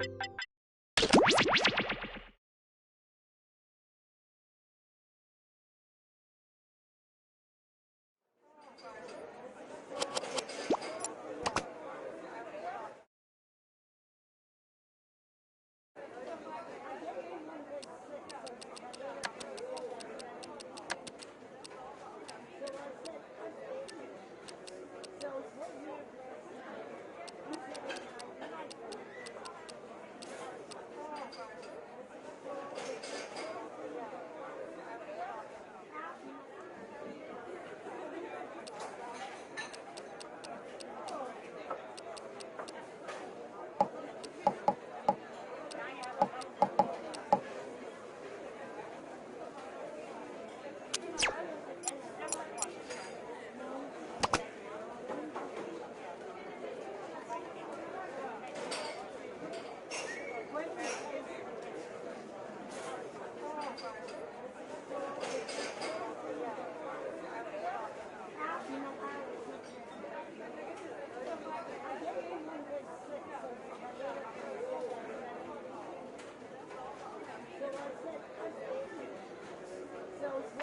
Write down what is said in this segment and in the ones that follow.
I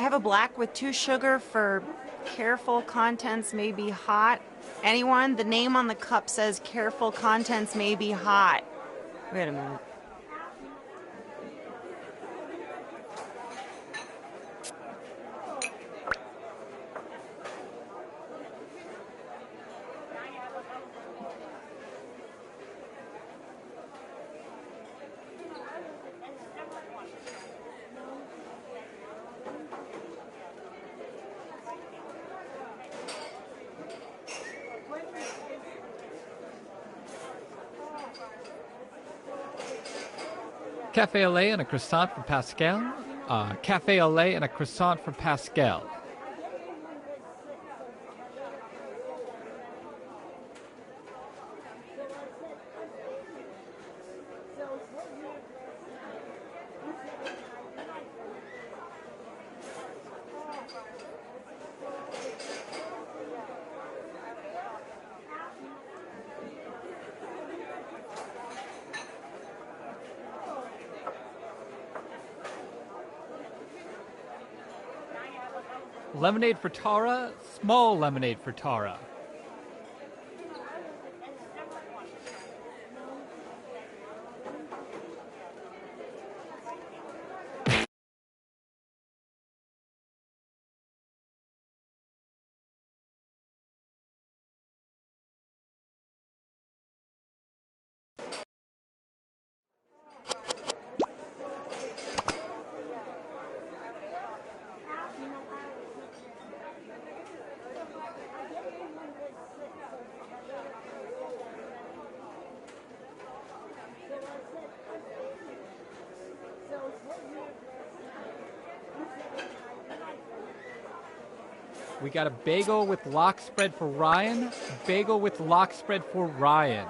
have a black with 2 sugar for careful contents may be hot. Anyone? The name on the cup says careful contents may be hot. Wait a minute. Cafe au lait and a croissant for Pascal. Cafe au lait and a croissant for Pascal. Lemonade for Tara, small lemonade for Tara. We got a bagel with lox spread for Ryan. Bagel with lox spread for Ryan.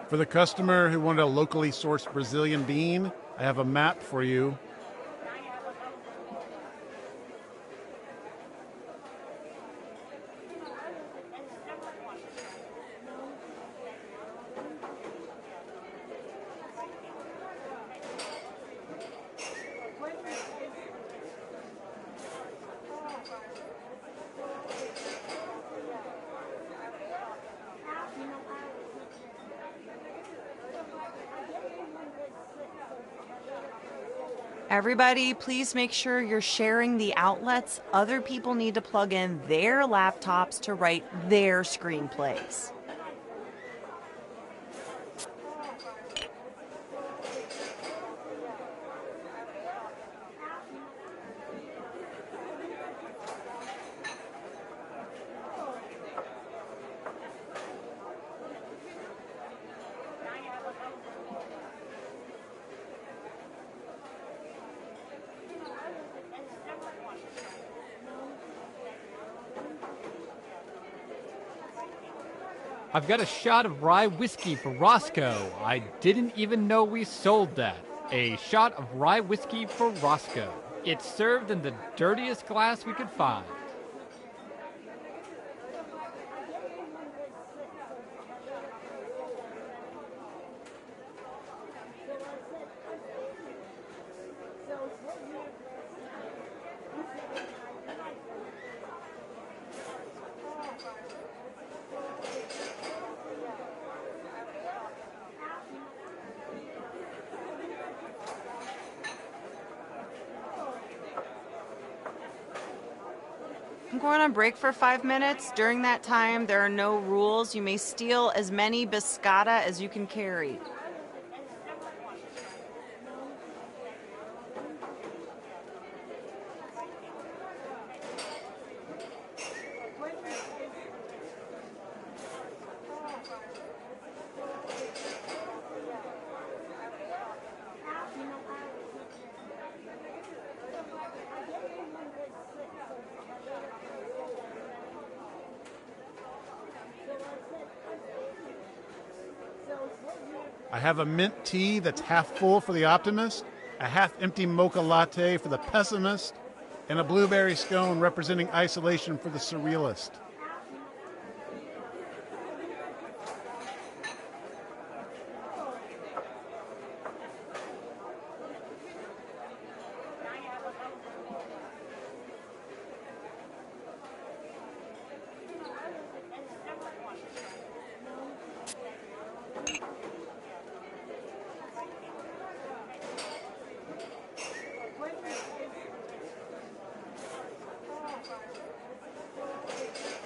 For the customer who wanted a locally sourced Brazilian bean, I have a map for you. Everybody, please make sure you're sharing the outlets. Other people need to plug in their laptops to write their screenplays. I've got a shot of rye whiskey for Roscoe. I didn't even know we sold that. A shot of rye whiskey for Roscoe. It's served in the dirtiest glass we could find. I'm going on break for 5 minutes. During that time, there are no rules. You may steal as many biscotta as you can carry. I have a mint tea that's half full for the optimist, a half empty mocha latte for the pessimist, and a blueberry scone representing isolation for the surrealist.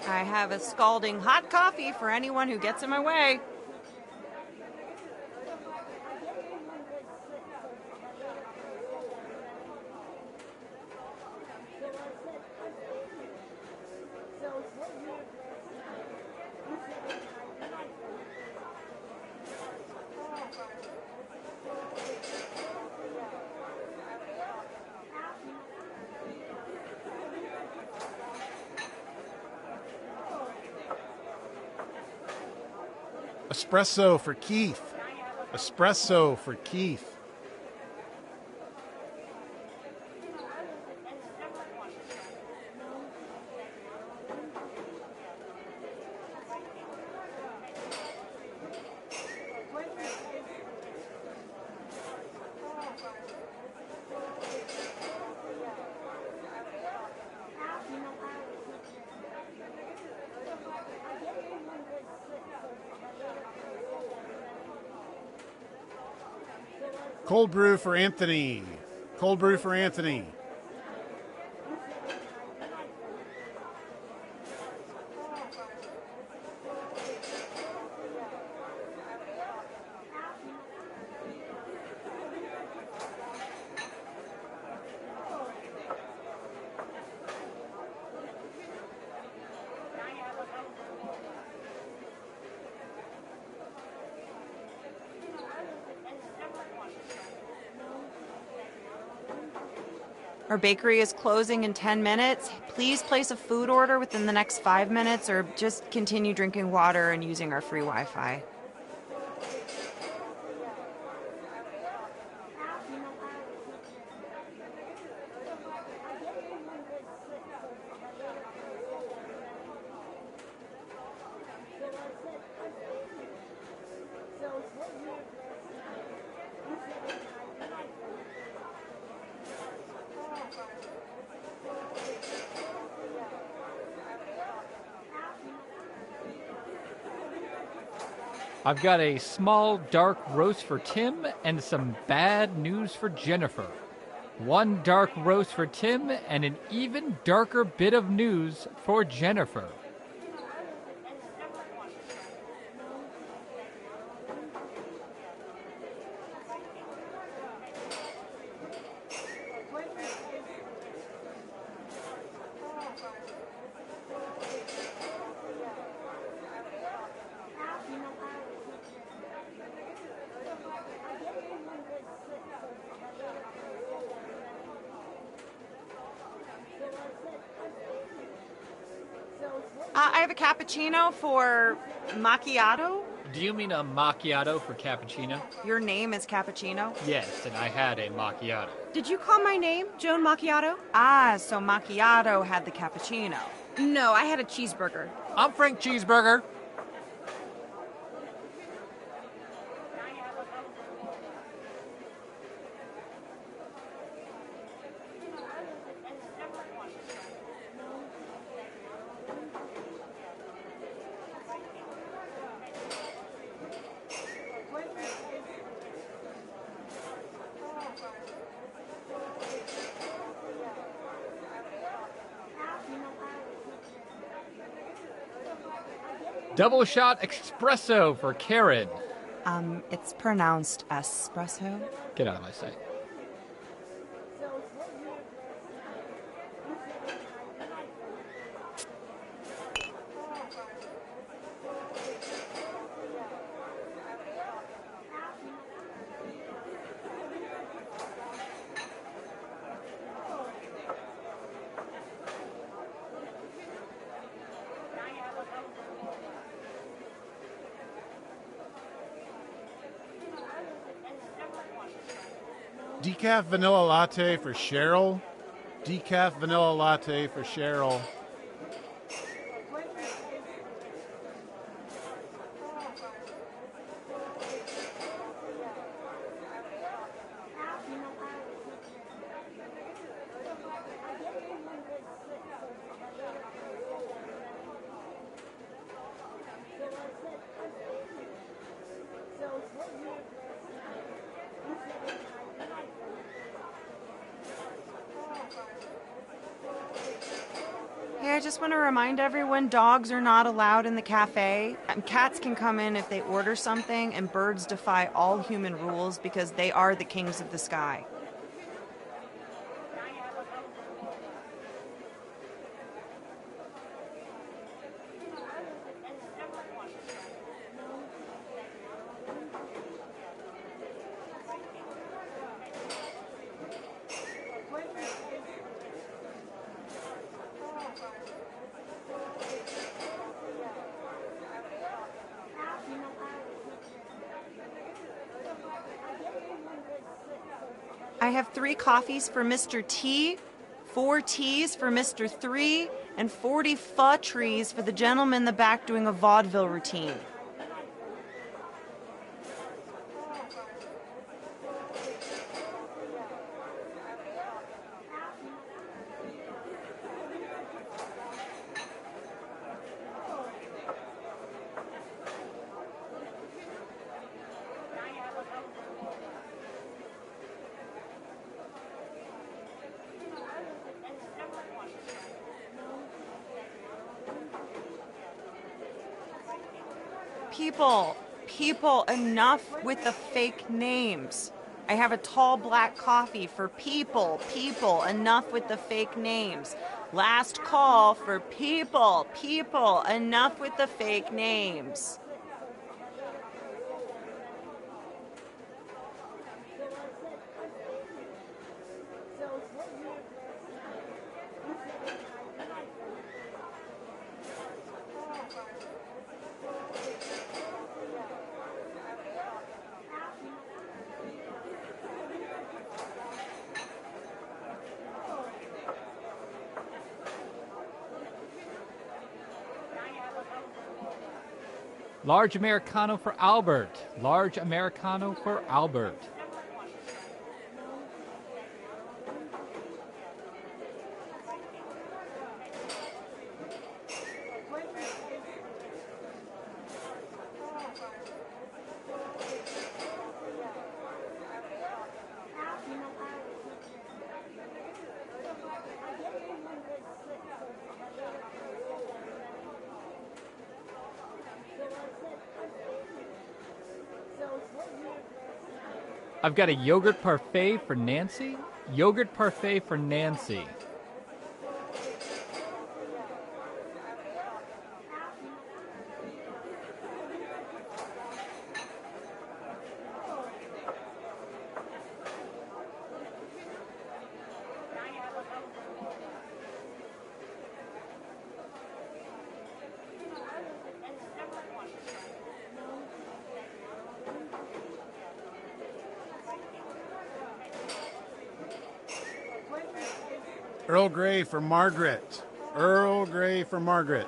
I have a scalding hot coffee for anyone who gets in my way. Espresso for Keith. Espresso for Keith. Cold brew for Anthony. Cold brew for Anthony. Our bakery is closing in 10 minutes. Please place a food order within the next 5 minutes or just continue drinking water and using our free Wi-Fi. I've got a small dark roast for Tim and some bad news for Jennifer. One dark roast for Tim, and an even darker bit of news for Jennifer. I have a cappuccino for macchiato. Do you mean a macchiato for cappuccino? Your name is Cappuccino? Yes, and I had a macchiato. Did you call my name, Joan Macchiato? Ah, so macchiato had the cappuccino. No, I had a cheeseburger. I'm Frank Cheeseburger. Double shot espresso for Karen. It's pronounced espresso. Get out of my sight. Decaf vanilla latte for Cheryl. Decaf vanilla latte for Cheryl. Hey, I just want to remind everyone dogs are not allowed in the cafe. Cats can come in if they order something, and birds defy all human rules because they are the kings of the sky. I have 3 coffees for Mr. T, 4 teas for Mr. 3, and 40 pho trees for the gentleman in the back doing a vaudeville routine. People, enough with the fake names. I have a tall black coffee for people, enough with the fake names. Last call for people, enough with the fake names. Large Americano for Albert. Large Americano for Albert. I've got a yogurt parfait for Nancy. Yogurt parfait for Nancy. Earl Grey for Margaret. Earl Grey for Margaret.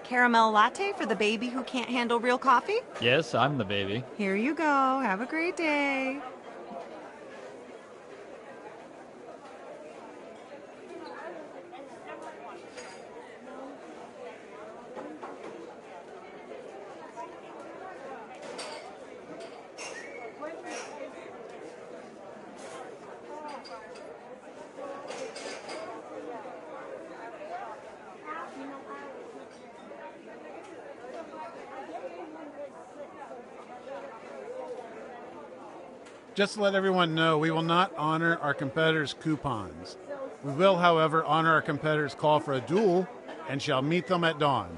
Caramel latte for the baby who can't handle real coffee? Yes, I'm the baby. Here you go. Have a great day. Just to let everyone know, we will not honor our competitors' coupons. We will, however, honor our competitors' call for a duel and shall meet them at dawn.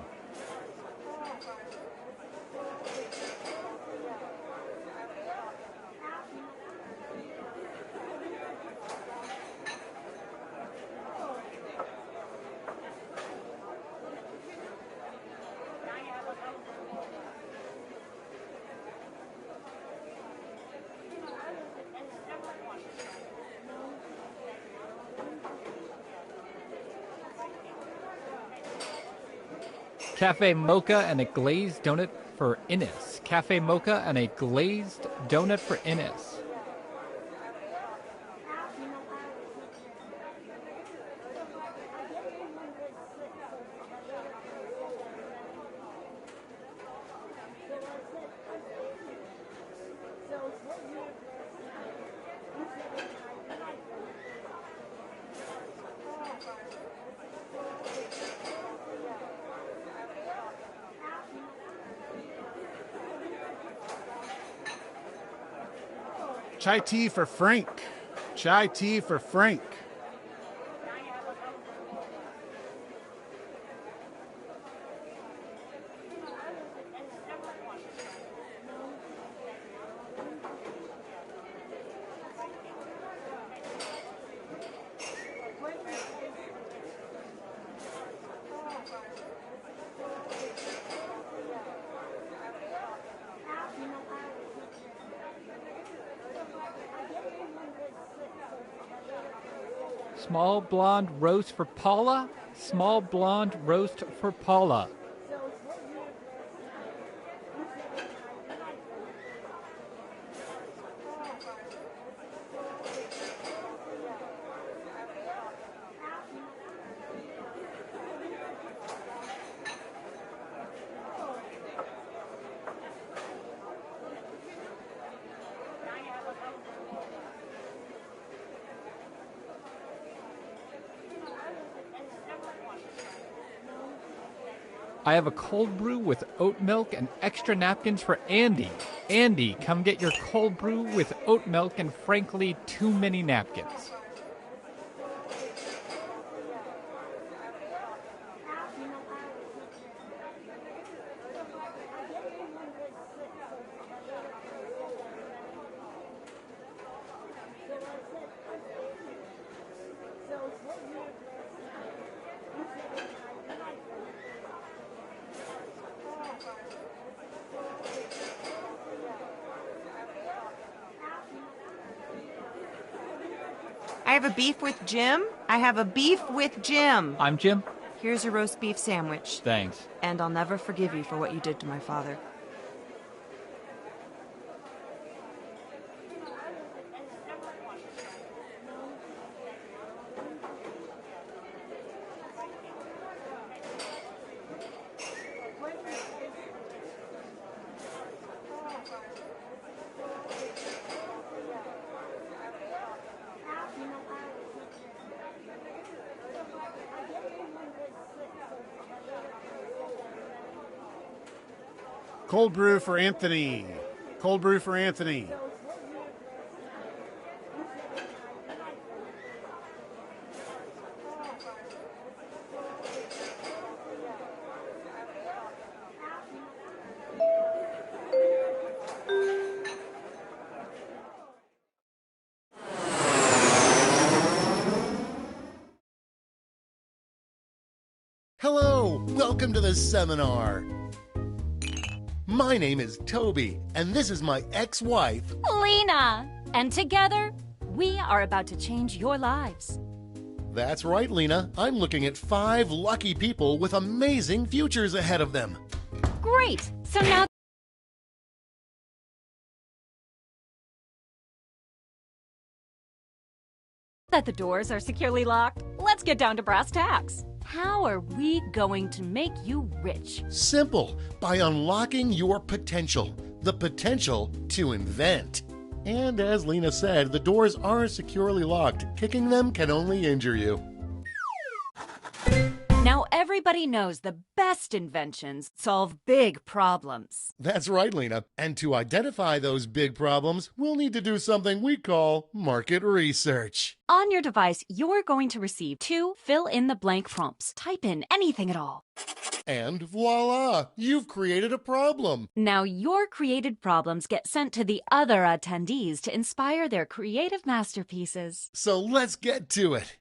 Cafe mocha and a glazed donut for Innes. Cafe mocha and a glazed donut for Innes. Chai tea for Frank. Chai tea for Frank. Small blonde roast for Paula. Small blonde roast for Paula. I have a cold brew with oat milk and extra napkins for Andy. Andy, come get your cold brew with oat milk and frankly too many napkins. I have a beef with Jim. I have a beef with Jim. I'm Jim. Here's a roast beef sandwich. Thanks. And I'll never forgive you for what you did to my father. Cold brew for Anthony. Cold brew for Anthony. Hello, welcome to the seminar. My name is Toby, and this is my ex-wife, Lena! And together, we are about to change your lives. That's right, Lena. I'm looking at 5 lucky people with amazing futures ahead of them. Great! So now that the doors are securely locked, let's get down to brass tacks. How are we going to make you rich? Simple, by unlocking your potential. The potential to invent. And as Lena said, the doors are securely locked. Kicking them can only injure you. Now everybody knows the best inventions solve big problems. That's right, Lena. And to identify those big problems, we'll need to do something we call market research. On your device, you're going to receive 2 fill-in-the-blank prompts. Type in anything at all. And voila, you've created a problem. Now your created problems get sent to the other attendees to inspire their creative masterpieces. So let's get to it.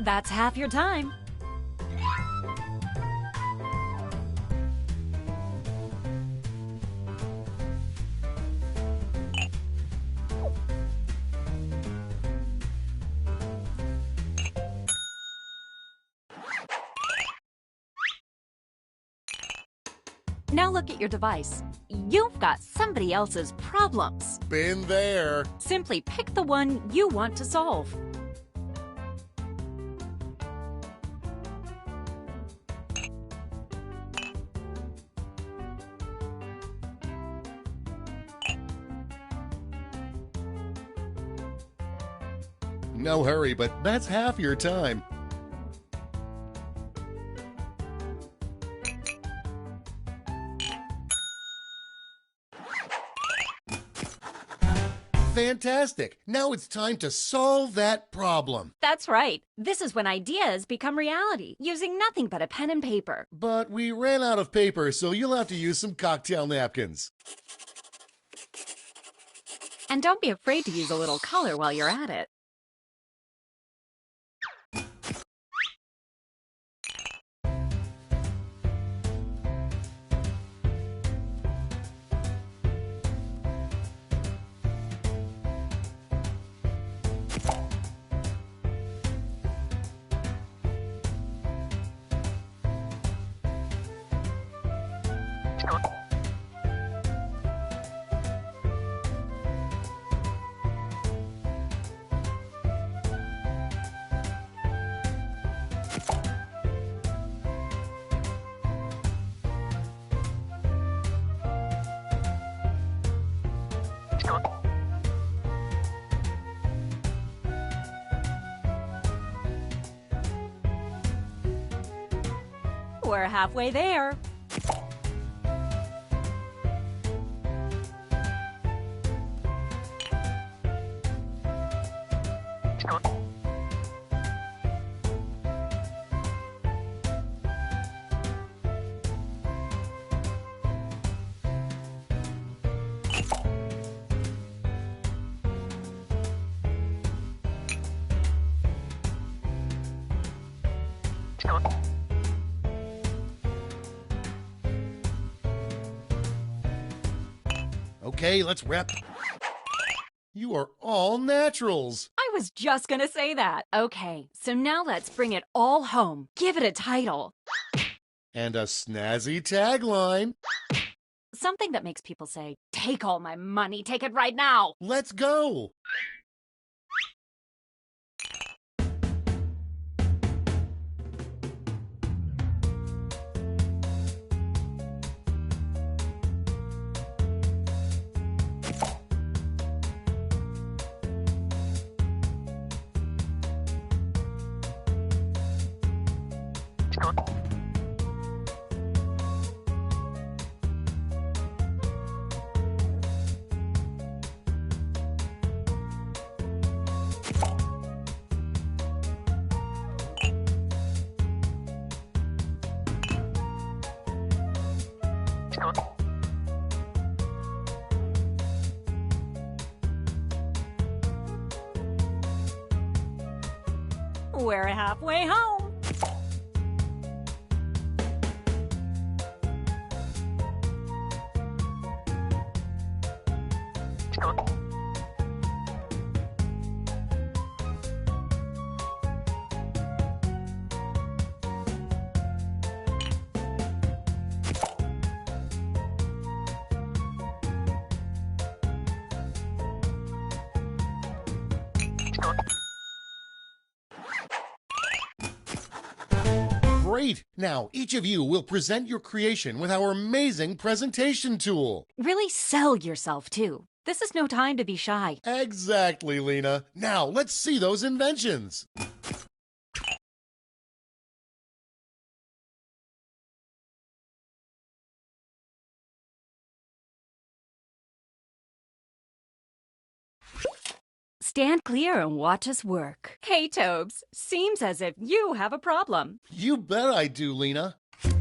That's half your time. Now look at your device. You've got somebody else's problems. Been there. Simply pick the one you want to solve. No hurry, but that's half your time. Fantastic! Now it's time to solve that problem. That's right. This is when ideas become reality, using nothing but a pen and paper. But we ran out of paper, so you'll have to use some cocktail napkins. And don't be afraid to use a little color while you're at it. We're halfway there. Okay, let's rep. You are all naturals. I was just gonna say that. Okay, so now let's bring it all home. Give it a title. And a snazzy tagline. Something that makes people say, take all my money, take it right now. Let's go. We're halfway home. Great! Now, each of you will present your creation with our amazing presentation tool. Really sell yourself, too. This is no time to be shy. Exactly, Lena. Now, let's see those inventions. Stand clear and watch us work. Hey, Tobes, seems as if you have a problem. You bet I do, Lena.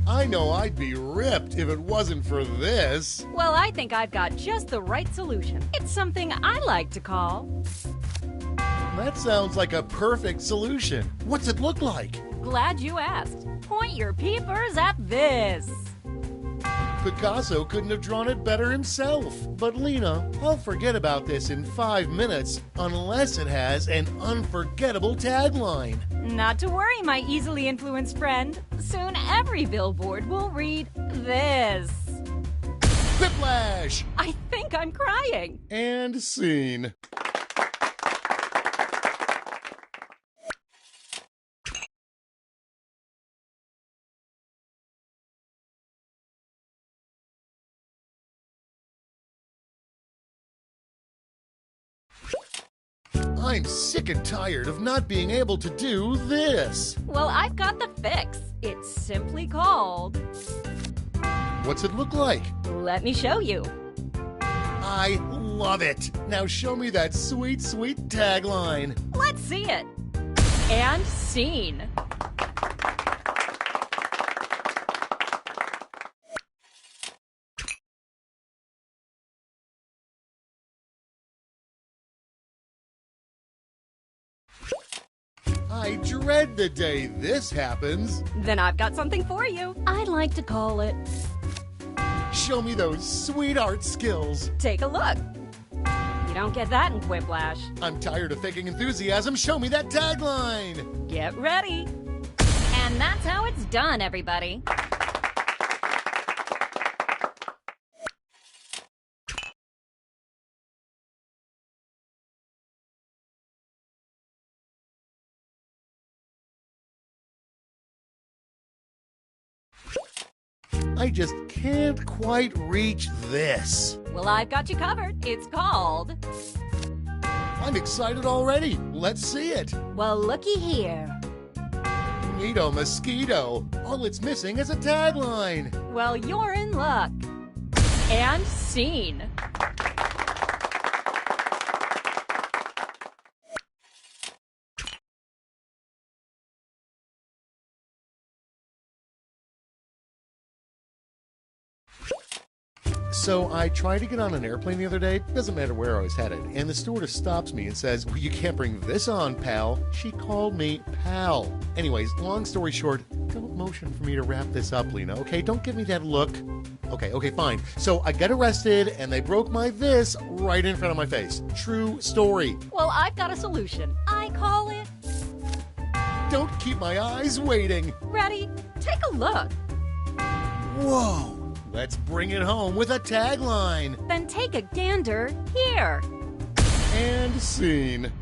I know I'd be ripped if it wasn't for this. Well, I think I've got just the right solution. It's something I like to call... That sounds like a perfect solution. What's it look like? Glad you asked. Point your peepers at this. Picasso couldn't have drawn it better himself. But Lena, I'll forget about this in 5 minutes unless it has an unforgettable tagline. Not to worry, my easily influenced friend. Soon every billboard will read this. Whiplash! I think I'm crying. And scene. I'm sick and tired of not being able to do this. Well, I've got the fix. It's simply called... What's it look like? Let me show you. I love it. Now show me that sweet, sweet tagline. Let's see it. And scene. I dread the day this happens. Then I've got something for you. I'd like to call it... Show me those sweet art skills. Take a look. You don't get that in Whiplash. I'm tired of faking enthusiasm. Show me that tagline. Get ready. And that's how it's done, everybody. I just can't quite reach this. Well, I've got you covered. It's called... I'm excited already. Let's see it. Well, looky here. Neato mosquito. All it's missing is a tagline. Well, you're in luck. And scene. So I tried to get on an airplane the other day, doesn't matter where I was headed, and the stewardess stops me and says, well, you can't bring this on, pal. She called me pal. Anyways, long story short, don't motion for me to wrap this up, Lena, okay? Don't give me that look. Okay, fine. So I got arrested and they broke my this right in front of my face. True story. Well, I've got a solution. I call it... Don't keep my eyes waiting. Ready? Take a look. Whoa. Let's bring it home with a tagline. Then take a gander here. And scene.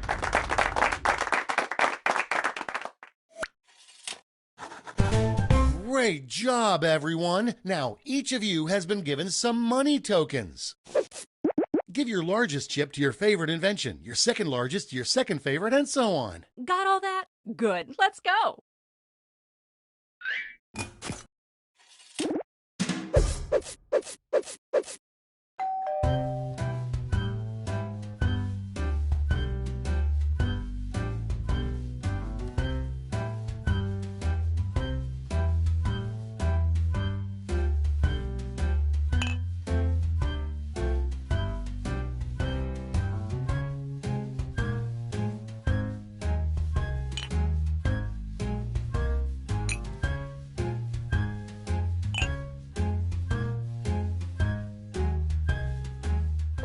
Great job, everyone. Now, each of you has been given some money tokens. Give your largest chip to your favorite invention, your second largest to your second favorite, and so on. Got all that? Good. Let's go.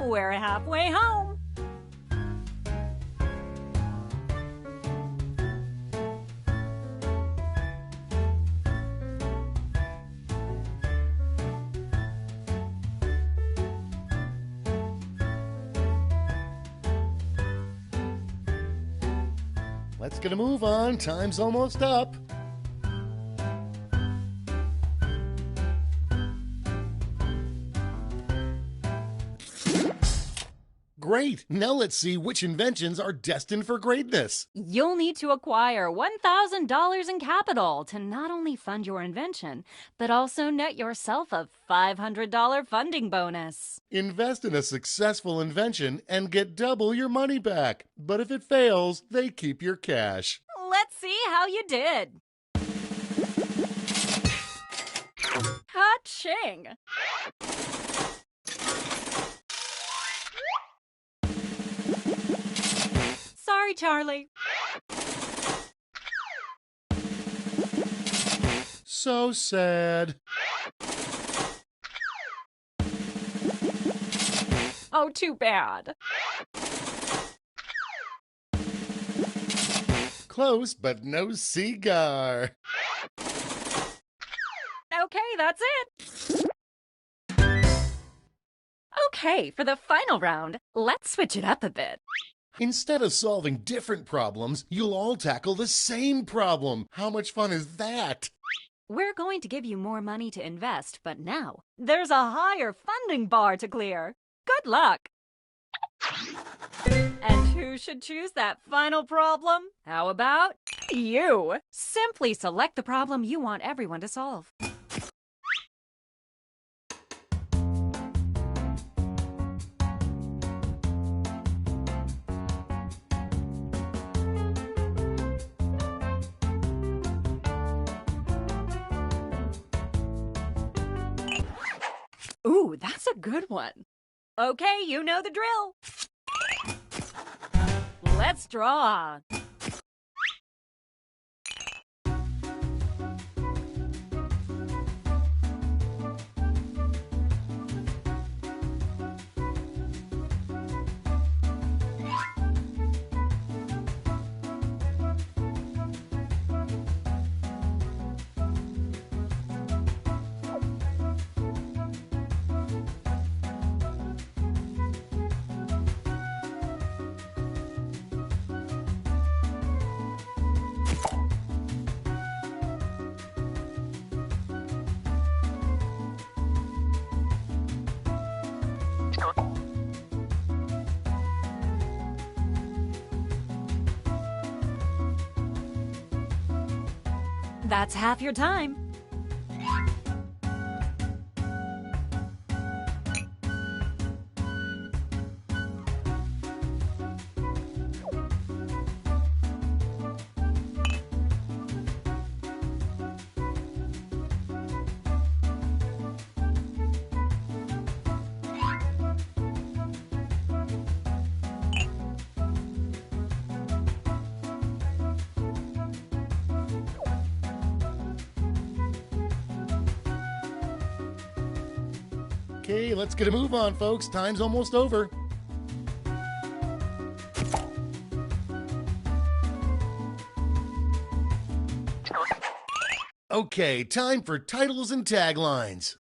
We're halfway home. Let's get a move on. Time's almost up. Great! Now let's see which inventions are destined for greatness. You'll need to acquire $1,000 in capital to not only fund your invention, but also net yourself a $500 funding bonus. Invest in a successful invention and get double your money back. But if it fails, they keep your cash. Let's see how you did. Ka-ching! Sorry, Charlie. So sad. Oh, too bad. Close, but no cigar. Okay, that's it. Okay, for the final round, let's switch it up a bit. Instead of solving different problems, you'll all tackle the same problem. How much fun is that? We're going to give you more money to invest, but now there's a higher funding bar to clear. Good luck. And who should choose that final problem? How about you? Simply select the problem you want everyone to solve. Ooh, that's a good one. Okay, you know the drill. Let's draw. That's half your time. Okay, let's get a move on, folks. Time's almost over. Okay, time for titles and taglines.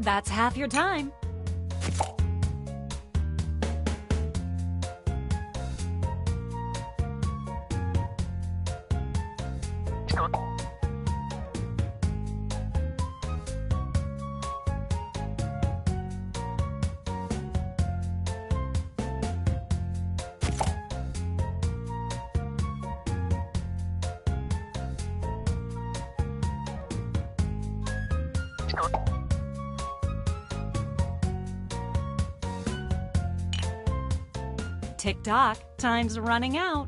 That's half your time. Tick-tock, time's running out.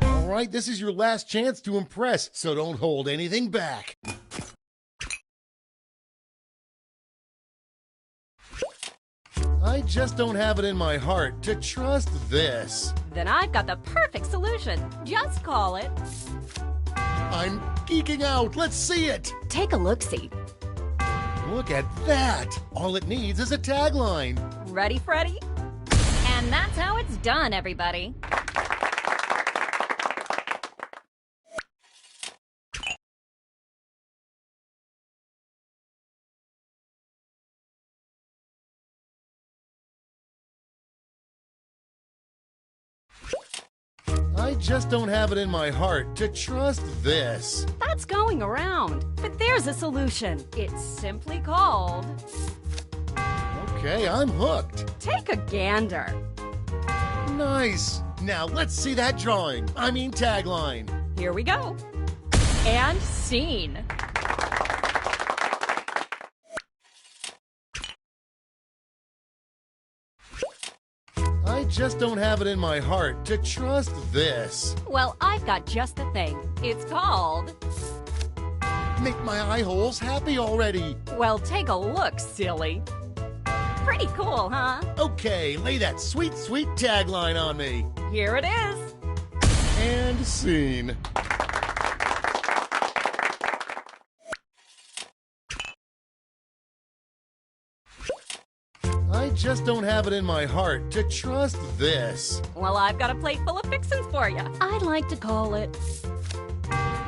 All right, this is your last chance to impress, so don't hold anything back. I just don't have it in my heart to trust this. Then I've got the perfect solution. Just call it. I'm geeking out. Let's see it. Take a look-see. Look at that. All it needs is a tagline. Ready, Freddy? And that's how it's done, everybody. I just don't have it in my heart to trust this. That's going around. But there's a solution. It's simply called... Okay, I'm hooked. Take a gander. Nice. Now let's see that drawing. I mean tagline. Here we go. And scene. I just don't have it in my heart to trust this. Well, I've got just the thing. It's called... Make my eye holes happy already. Well, take a look, silly. Pretty cool, huh? Okay, lay that sweet, sweet tagline on me. Here it is. And scene. I just don't have it in my heart to trust this. Well, I've got a plate full of fixins for you. I'd like to call it...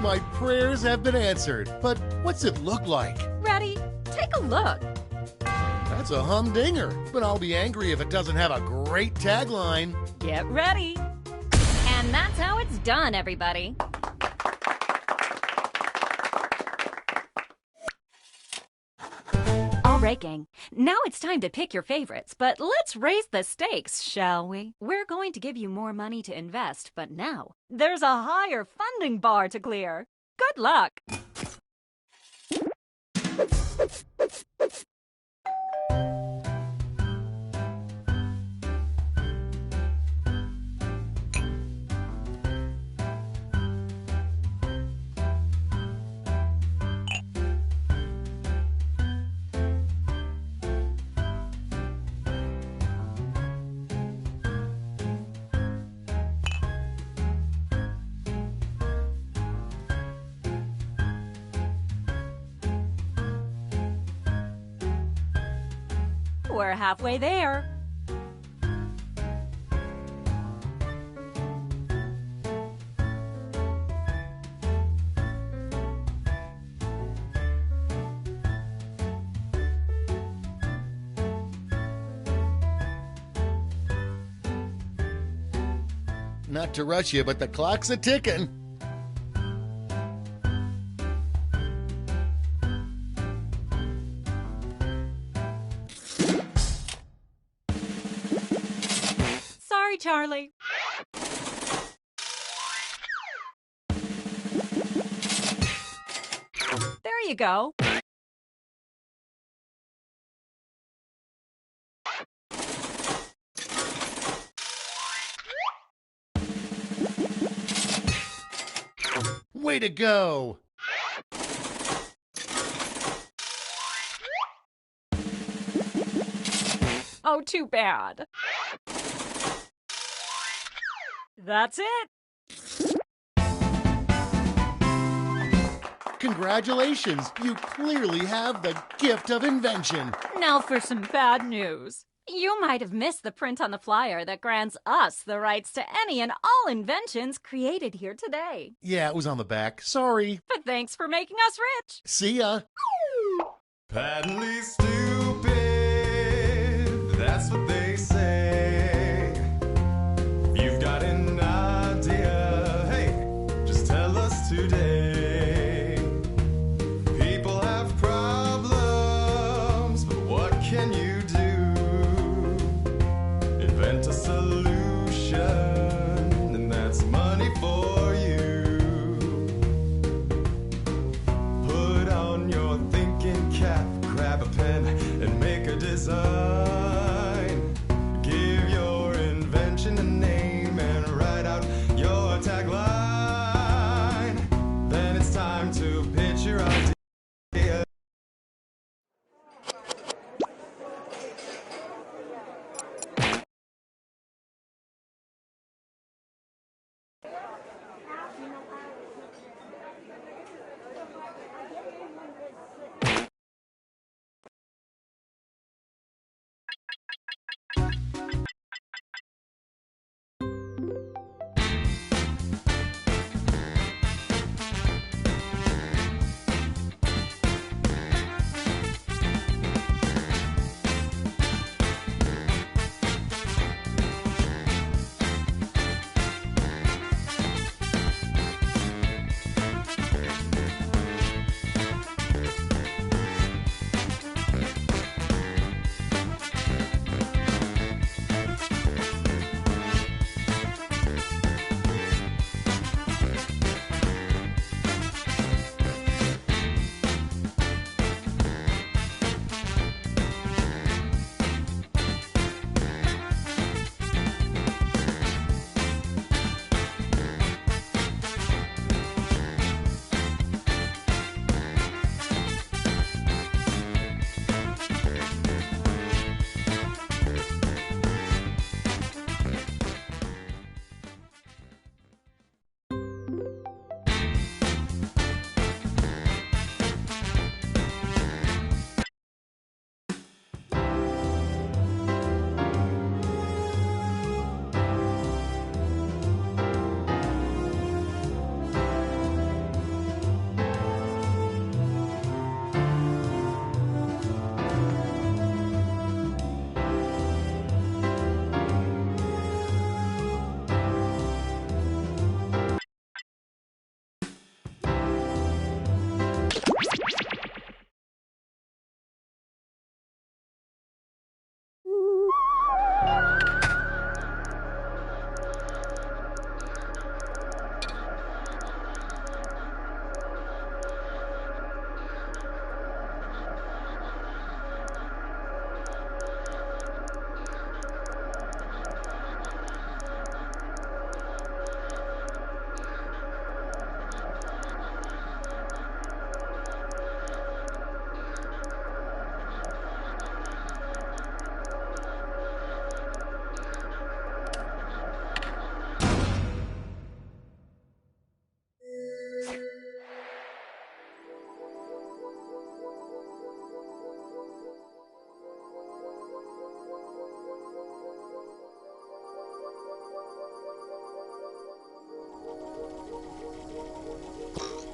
My prayers have been answered, but what's it look like? Ready? Take a look. That's a humdinger, but I'll be angry if it doesn't have a great tagline. Get ready. And that's how it's done, everybody. All right, gang. Now it's time to pick your favorites, but let's raise the stakes, shall we? We're going to give you more money to invest, but now there's a higher funding bar to clear. Good luck. We're halfway there. Not to rush you, but the clock's a ticking. Sorry, Charlie. There you go. Way to go! Oh, too bad. That's it. Congratulations! You clearly have the gift of invention. Now for some bad news. You might have missed the print on the flyer that grants us the rights to any and all inventions created here today. Yeah, it was on the back. Sorry. But thanks for making us rich. See ya. Patently stupid, that's what they say. If you've got an idea, hey, just tell us today. People have problems, but what can you do? Invent a solution, and that's money for you. Put on your thinking cap, grab a pen, and make a design. Give your invention a name and write out your tagline. Then it's time to pitch your idea.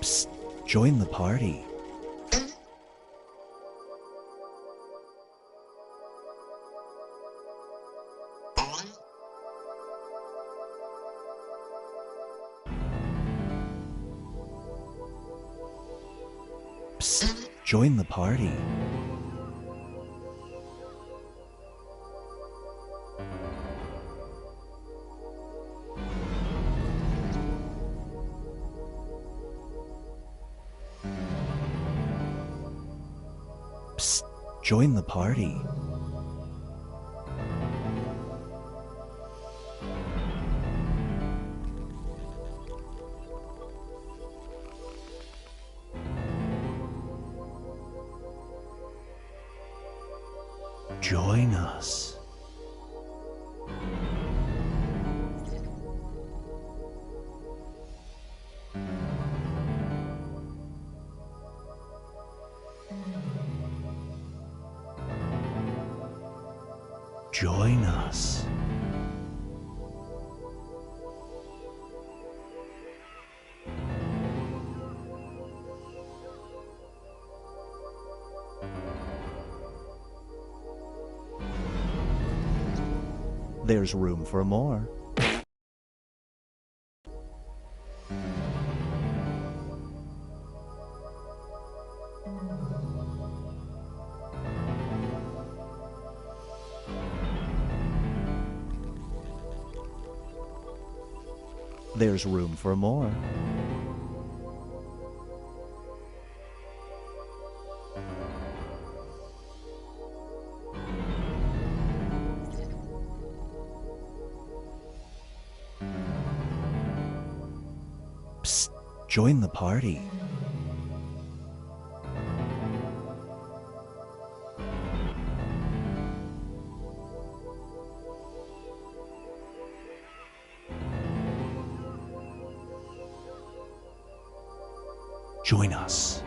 Psst, join the party. Psst, join the party. Psst, join the party. Join us. Join us. There's room for more. There's room for more. Psst, join the party. Join us.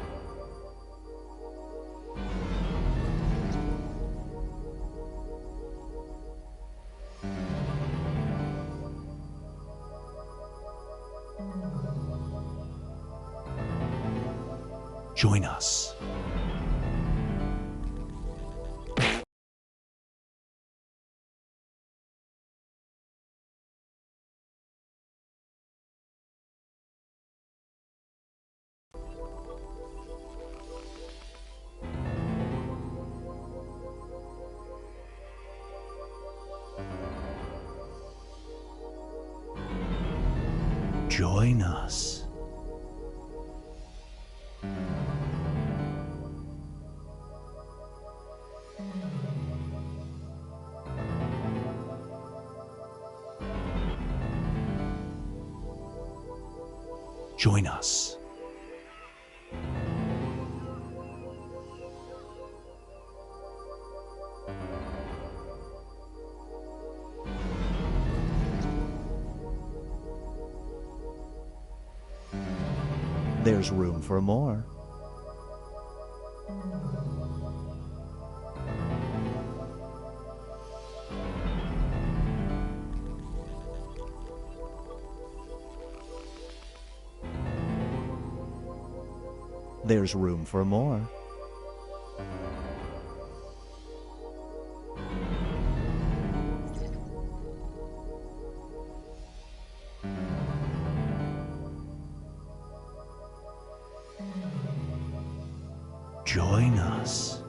Join us. Join us. Join us. There's room for more. There's room for more. Join us.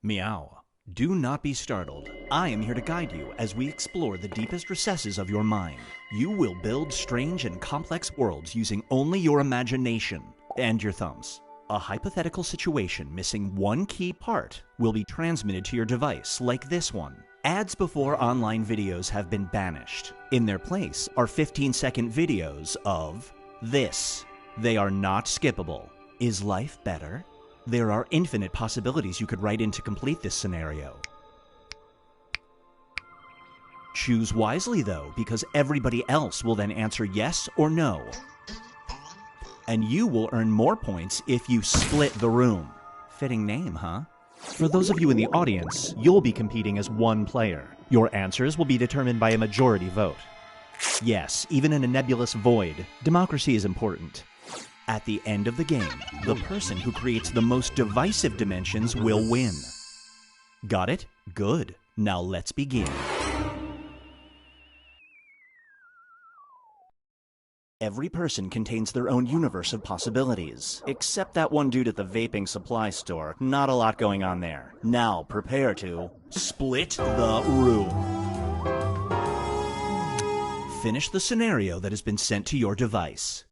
Meow. Do not be startled. I am here to guide you as we explore the deepest recesses of your mind. You will build strange and complex worlds using only your imagination and your thumbs. A hypothetical situation missing one key part will be transmitted to your device, like this one. Ads before online videos have been banished. In their place are 15-second videos of this. They are not skippable. Is life better? There are infinite possibilities you could write in to complete this scenario. Choose wisely, though, because everybody else will then answer yes or no. And you will earn more points if you split the room. Fitting name, huh? For those of you in the audience, you'll be competing as one player. Your answers will be determined by a majority vote. Yes, even in a nebulous void, democracy is important. At the end of the game, the person who creates the most divisive dimensions will win. Got it? Good. Now let's begin. Every person contains their own universe of possibilities. Except that one dude at the vaping supply store. Not a lot going on there. Now, prepare to split the room. Finish the scenario that has been sent to your device.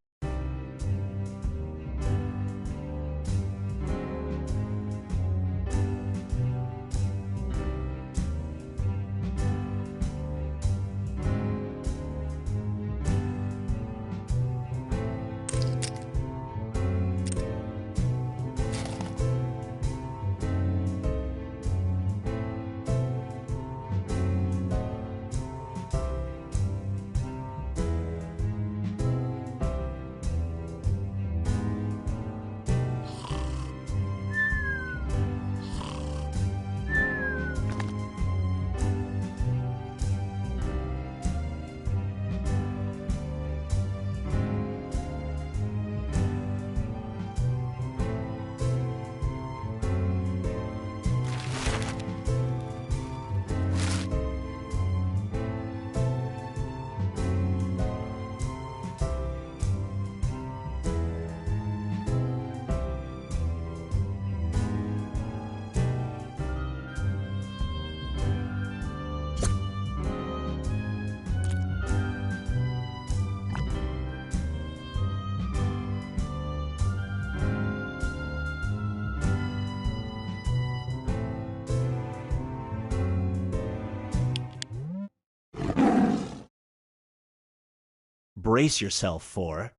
Brace yourself for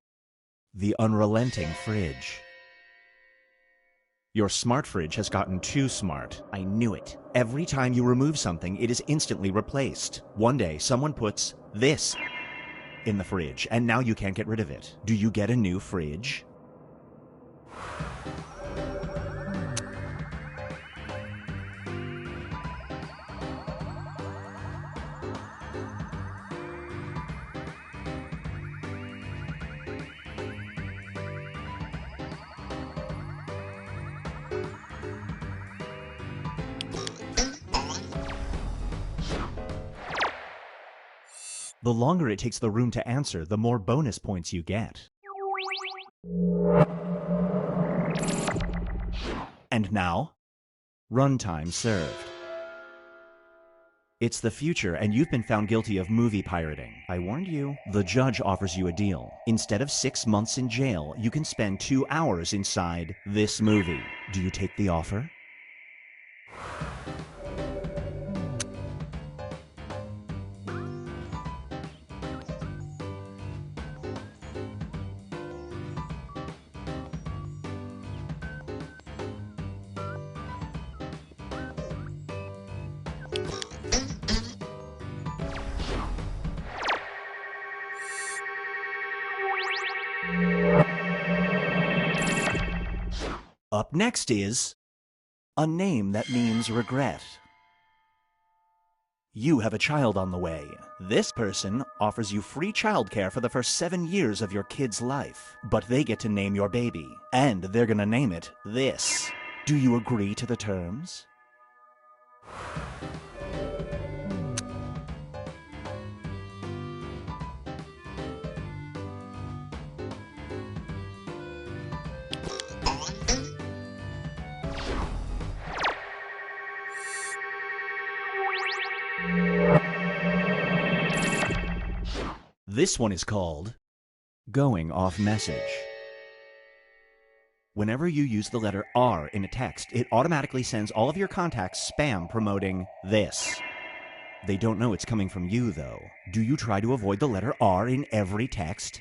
the unrelenting fridge. Your smart fridge has gotten too smart. I knew it. Every time you remove something, it is instantly replaced. One day, someone puts this in the fridge, and now you can't get rid of it. Do you get a new fridge? The longer it takes the room to answer, the more bonus points you get. And now, runtime served. It's the future, and you've been found guilty of movie pirating. I warned you. The judge offers you a deal. Instead of 6 months in jail, you can spend 2 hours inside this movie. Do you take the offer? Up next is a name that means regret. You have a child on the way. This person offers you free childcare for the first 7 years of your kid's life, but they get to name your baby, and they're gonna name it this. Do you agree to the terms? This one is called going off message. Whenever you use the letter R in a text, it automatically sends all of your contacts spam promoting this. They don't know it's coming from you, though. Do you try to avoid the letter R in every text?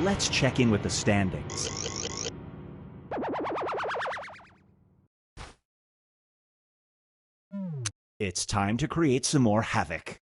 let's check in with the standings. It's time to create some more havoc.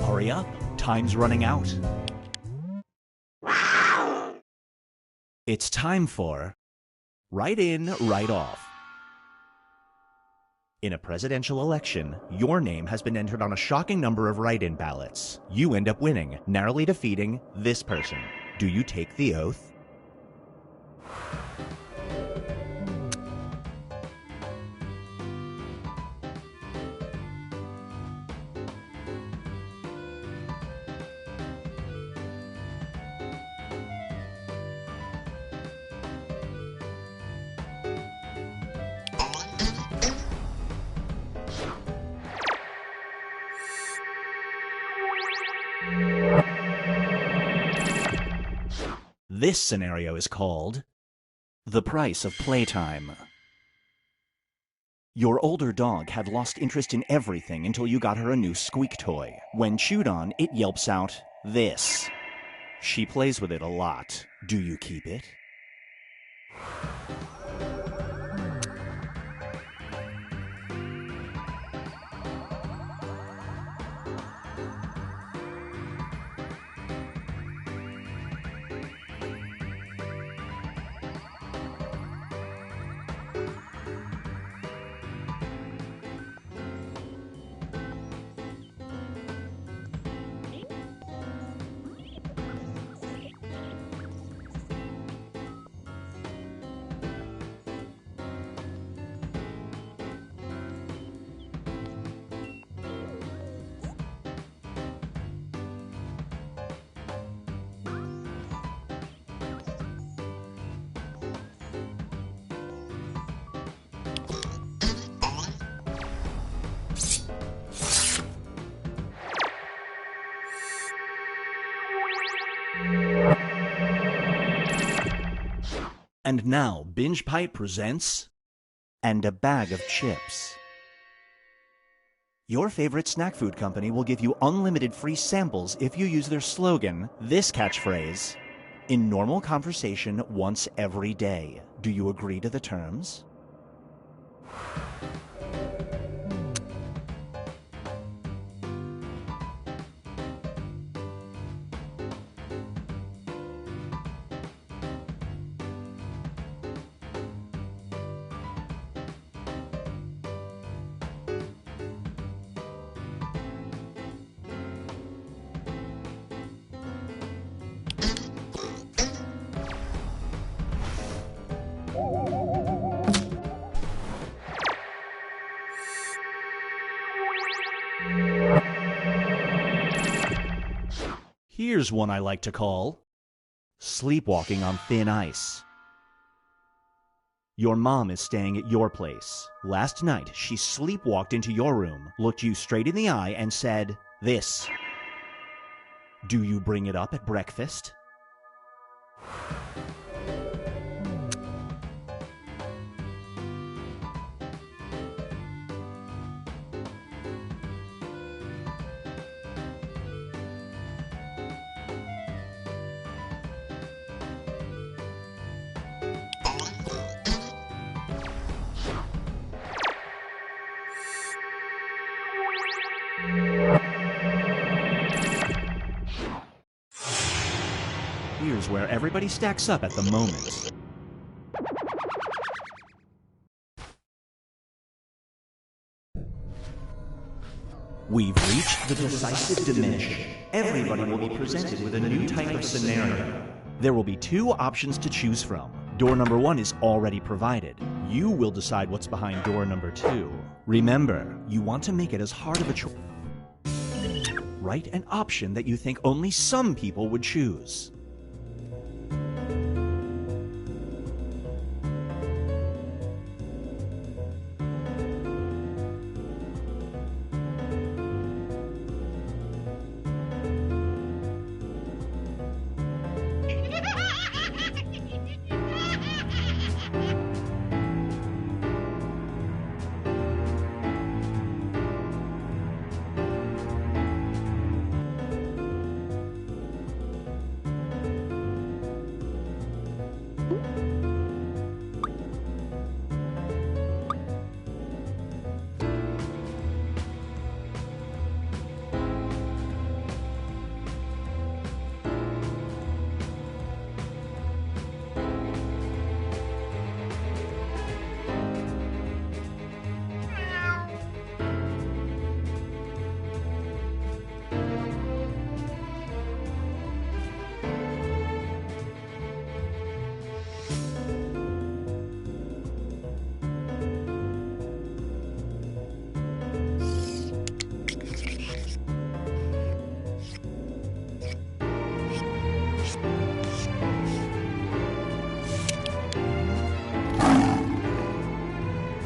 Hurry up, time's running out. It's time for Write In, Write Off. In a presidential election, your name has been entered on a shocking number of write-in ballots. You end up winning, narrowly defeating this person. Do you take the oath? This scenario is called The Price of Playtime. Your older dog had lost interest in everything until you got her a new squeak toy. When chewed on, it yelps out this. She plays with it a lot. Do you keep it? And now, Binge Pipe presents And a Bag of Chips. Your favorite snack food company will give you unlimited free samples if you use their slogan, this catchphrase, in normal conversation once every day. Do you agree to the terms? Here's one I like to call Sleepwalking on Thin Ice. Your mom is staying at your place. Last night, she sleepwalked into your room, looked you straight in the eye, and said this. Do you bring it up at breakfast? Here's where everybody stacks up at the moment. We've reached the decisive dimension. Everybody will be presented with a new type of scenario. There will be two options to choose from. Door number 1 is already provided. You will decide what's behind door number 2. Remember, you want to make it as hard of a choice. Write an option that you think only some people would choose.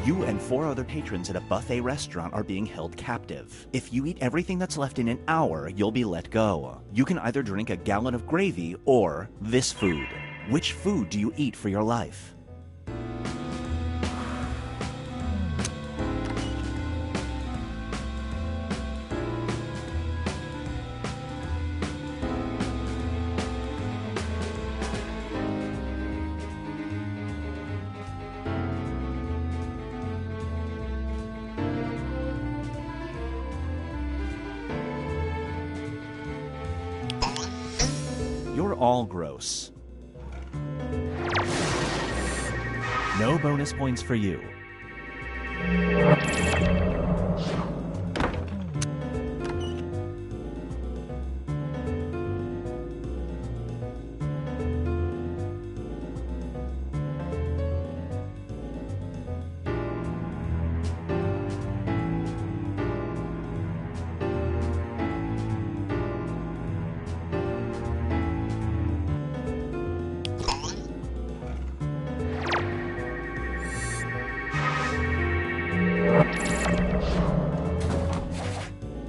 You and 4 other patrons at a buffet restaurant are being held captive. If you eat everything that's left in an hour, you'll be let go. You can either drink a gallon of gravy or this food. Which food do you eat for your life? You're all gross. No bonus points for you.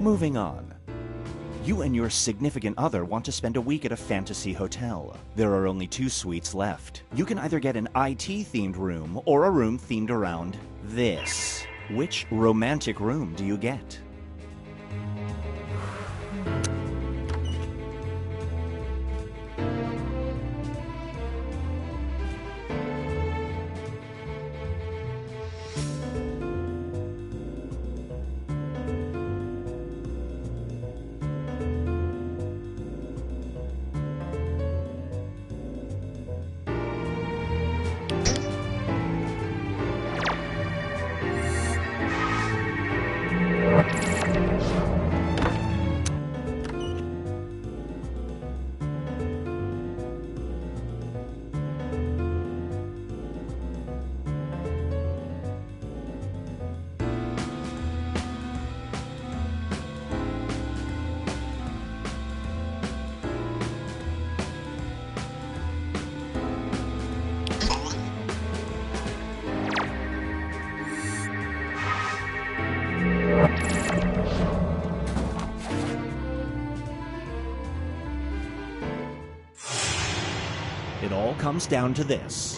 Moving on. You and your significant other want to spend a week at a fantasy hotel. There are only 2 suites left. You can either get an IT-themed room or a room themed around this. Which romantic room do you get? It all comes down to this.